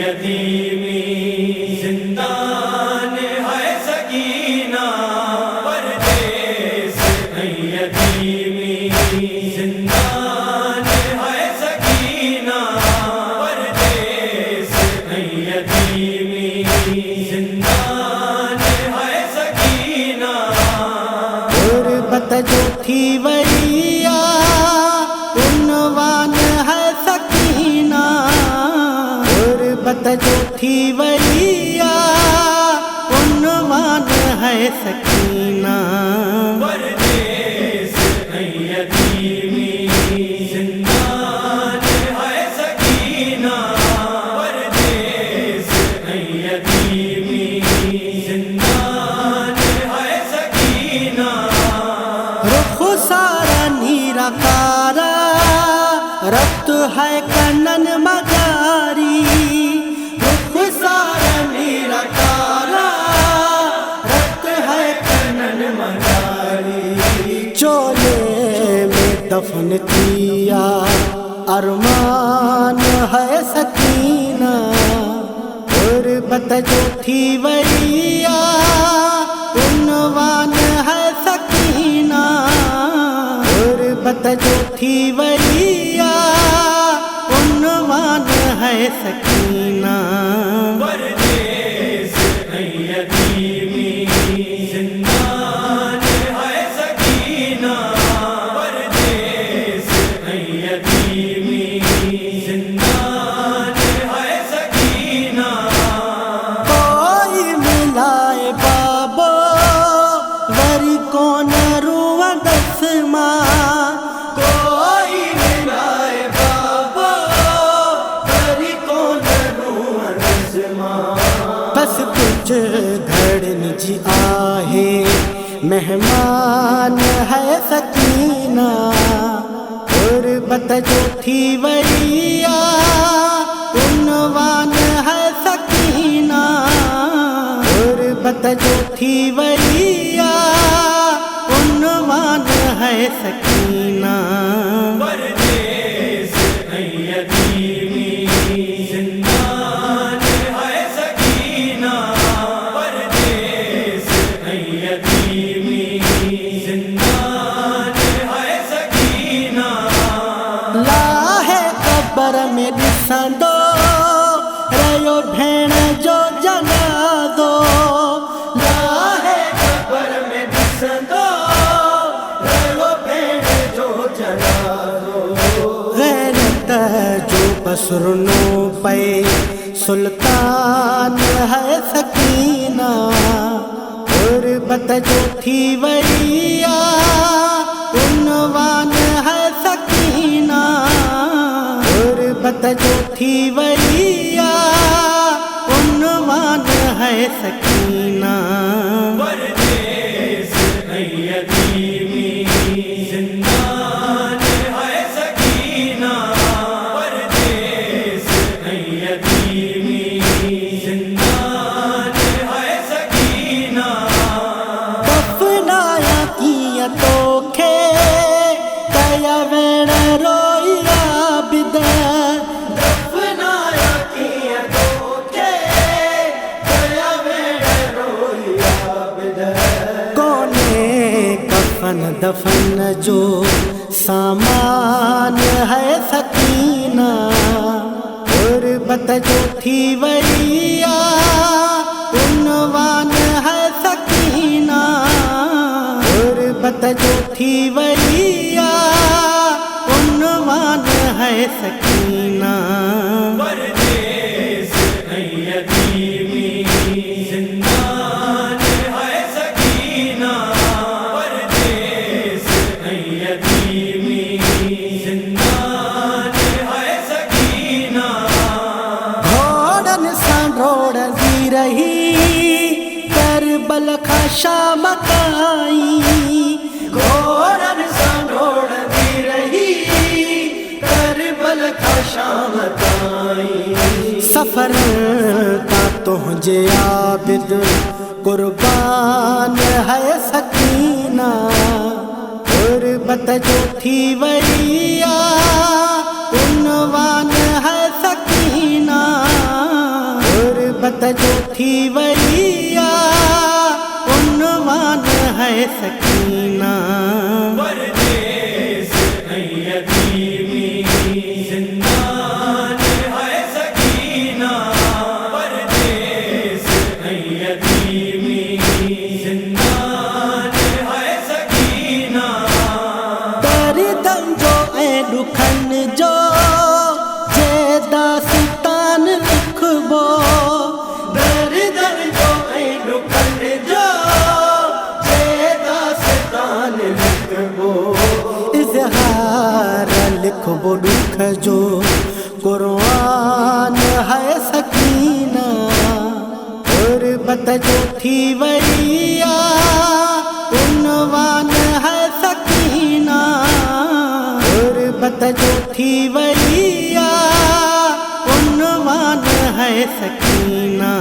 यतीमी जिंदान है सकीना परदेस है यतीमी जिंदान है सकीना परदेस है यतीमी जिंदान है सकीना। गुरबत जो थी वरिया उन्वान है सकीना। गुरबत जो थी वरिया उन्वान है सकीना। परदेस है यतीमी जिंदान है सकीना परदेस है यतीमी जिंदान है सकीना। रुख सारा नीरा कारा रक्त है कनन मजारी। रुख सारा नीरा कारा रक्त है कनन मजारी। चोले में दफन किया अरमान है सकीना। गुरबत जो थी वरिया उन्वान है सकीना। गुरबत जो थी वरिया उन्वान है सकीना। परदेस है यतीमी जिंदान है सकीना परदेस है यतीमी जिंदान है सकीना। कोई मिलाए बाबो वरी कौन रुआ दसमा। कोई मिलाए बाबो वरी कौन रुआ दसमा। बस कुछ धड़न जी आहे मेहमान है सकीना। गुरबत जो थी वरिया उन्वान है सकीना। गुरबत जो थी वरिया उन्वान है सकीना। परदेस है यतीमी जिंदान है सकीना परदेस है यतीमी जिंदान है सकीना। लाहे कब्र में ॾिसंदो रहियो भेण जो जनाज़ो। लाहे कब्र में ॾिसंदो रहियो भेण जो जनाज़ो। गैरत जो बसरुनो पे सुल्तान है सकीना। गुरबत जो थी वरिया उन्वान है सकीना। गुरबत जो थी वरिया उन्वान है सकीना। परदेस है यतीमी जिंदान है सकीना परदेस है यतीमी जिंदान है सकीना। दफनाया किया तोखे कया वेण रोइया बिद। दफनाया किया तोखे कया वेण रोइया बिद। कोने कफन दफन जो सामान है सकीना। गुरबत जो थी वरिया उन्वान है सकीना। गुरबत जो थी वरिया उन्वान है सकीना। परदेस है यतीमी जिंदान है सकीना परदेस है यतीमी जिंदान है सकीना। घोड़न सांडोड़ दी रही करबल का शाम काई। घोड़न सांडोड़ दी रही करबल का शाम काई। सफर का तुझे आबिद कुर्बान है सकीना। गुरबत जो थी वरिया उन्वान है सकीना। गुरबत जो थी वरिया उन्वान है सकीना। परदेस ऐं यतीमी जिंदान है सकीना। परदेस ऐं यतीमी जिंदान है सकीना। दर्दन जो ऐं दुखन जो जे दास्तान लिखबो। दर्दन जो ऐं दुखन जो जे दास्तान लिखबो। इज़हार लिखबो दुख जो क़ुरान है सकीना। गुरबत जो थी वरिया उन्वान है सकीना। गुरबत जो थी वरिया उन्वान है सकीना।